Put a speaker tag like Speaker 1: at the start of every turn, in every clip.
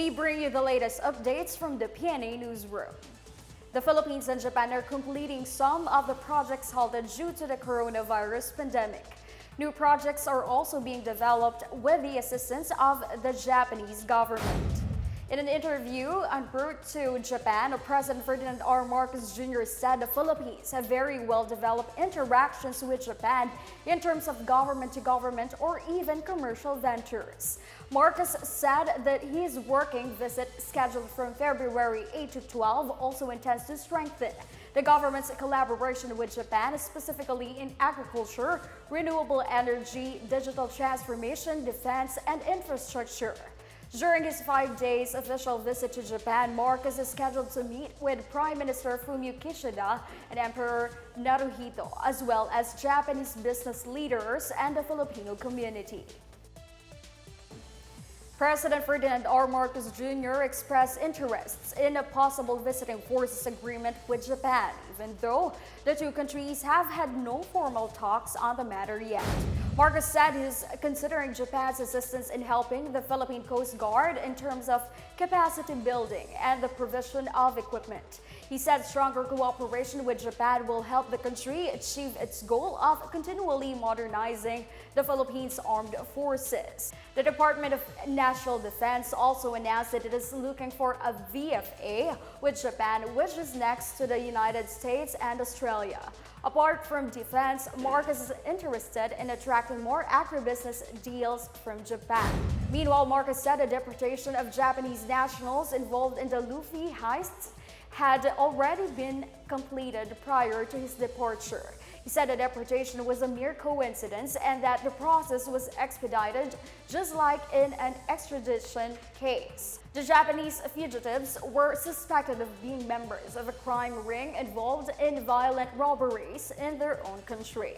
Speaker 1: We bring you the latest updates from the Pna Newsroom. The Philippines and Japan are completing some of the projects halted due to the coronavirus pandemic. New projects are also being developed with the assistance of the Japanese government. In an interview en route to Japan, President Ferdinand R. Marcos Jr. said the Philippines have very well-developed interactions with Japan in terms of government-to-government or even commercial ventures. Marcos said that his working visit scheduled from February 8 to 12 also intends to strengthen the government's collaboration with Japan, specifically in agriculture, renewable energy, digital transformation, defense, and infrastructure. During his 5 days official visit to Japan, Marcos is scheduled to meet with Prime Minister Fumio Kishida and Emperor Naruhito, as well as Japanese business leaders and the Filipino community. President Ferdinand R. Marcos Jr. expressed interests in a possible visiting forces agreement with Japan, even though the two countries have had no formal talks on the matter yet. Marcos said he's considering Japan's assistance in helping the Philippine Coast Guard in terms of capacity building and the provision of equipment. He said stronger cooperation with Japan will help the country achieve its goal of continually modernizing the Philippines' armed forces. The Department of National Defense also announced that it is looking for a VFA with Japan, which is next to the United States and Australia. Apart from defense, Marcos is interested in attracting more agribusiness deals from Japan. Meanwhile, Marcos said the deportation of Japanese nationals involved in the Luffy heists had already been completed prior to his departure. He said the deportation was a mere coincidence and that the process was expedited just like in an extradition case. The Japanese fugitives were suspected of being members of a crime ring involved in violent robberies in their own country.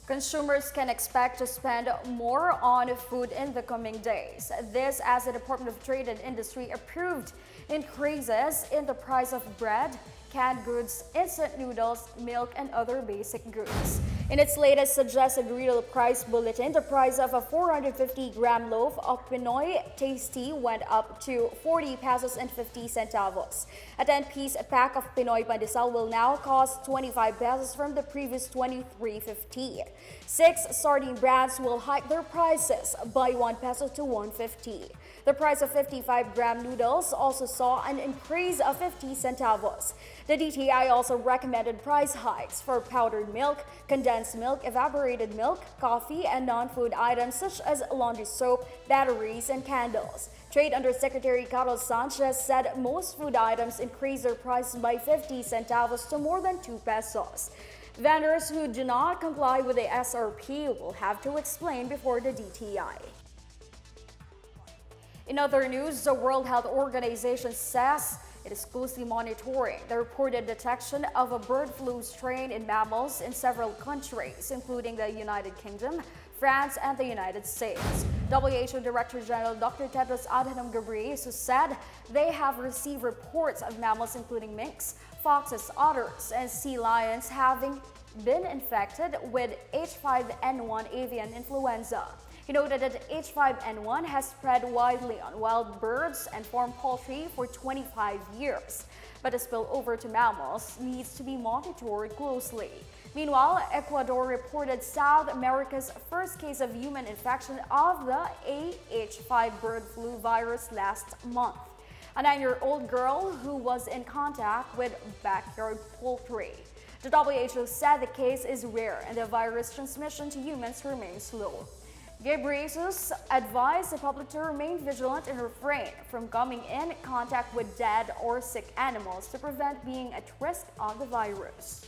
Speaker 1: Consumers can expect to spend more on food in the coming days. This as the Department of Trade and Industry approved increases in the price of bread, canned goods, instant noodles, milk, and other basic goods. In its latest suggested retail price bulletin, the price of a 450-gram loaf of Pinoy Tasty went up to 40 pesos and 50 centavos. A 10-piece pack of Pinoy Pandesal will now cost 25 pesos from the previous 23.50. 6 sardine brands will hike their prices by 1 peso to 150. The price of 55-gram noodles also saw an increase of 50 centavos. The DTI also recommended price hikes for powdered milk, condensed milk, evaporated milk, coffee, and non-food items such as laundry soap, batteries, and candles. Trade Undersecretary Carlos Sanchez said most food items increased their price by 50 centavos to more than 2 pesos. Vendors who do not comply with the SRP will have to explain before the DTI. In other news, the World Health Organization says it is closely monitoring the reported detection of a bird flu strain in mammals in several countries, including the United Kingdom, France, and the United States. WHO Director General Dr. Tedros Adhanom Ghebreyesus said they have received reports of mammals including minks, foxes, otters, and sea lions having been infected with H5N1 avian influenza. He noted that H5N1 has spread widely on wild birds and farm poultry for 25 years, but the spillover to mammals needs to be monitored closely. Meanwhile, Ecuador reported South America's first case of human infection of the AH5 bird flu virus last month. A 9-year-old girl who was in contact with backyard poultry. The WHO said the case is rare and the virus transmission to humans remains low. Ghebreyesus advised the public to remain vigilant and refrain from coming in contact with dead or sick animals to prevent being at risk of the virus.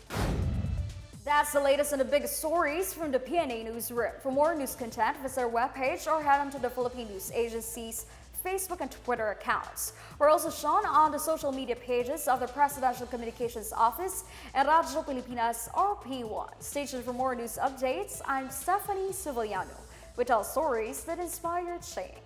Speaker 1: That's the latest and the biggest stories from the Pna Newsroom. For more news content, visit our webpage or head on to the Philippine News Agency's Facebook and Twitter accounts. We're also shown on the social media pages of the Presidential Communications Office and Radyo Pilipinas RP1. Stay tuned for more news updates. I'm Stephanie Civiliano. We tell stories that inspire change.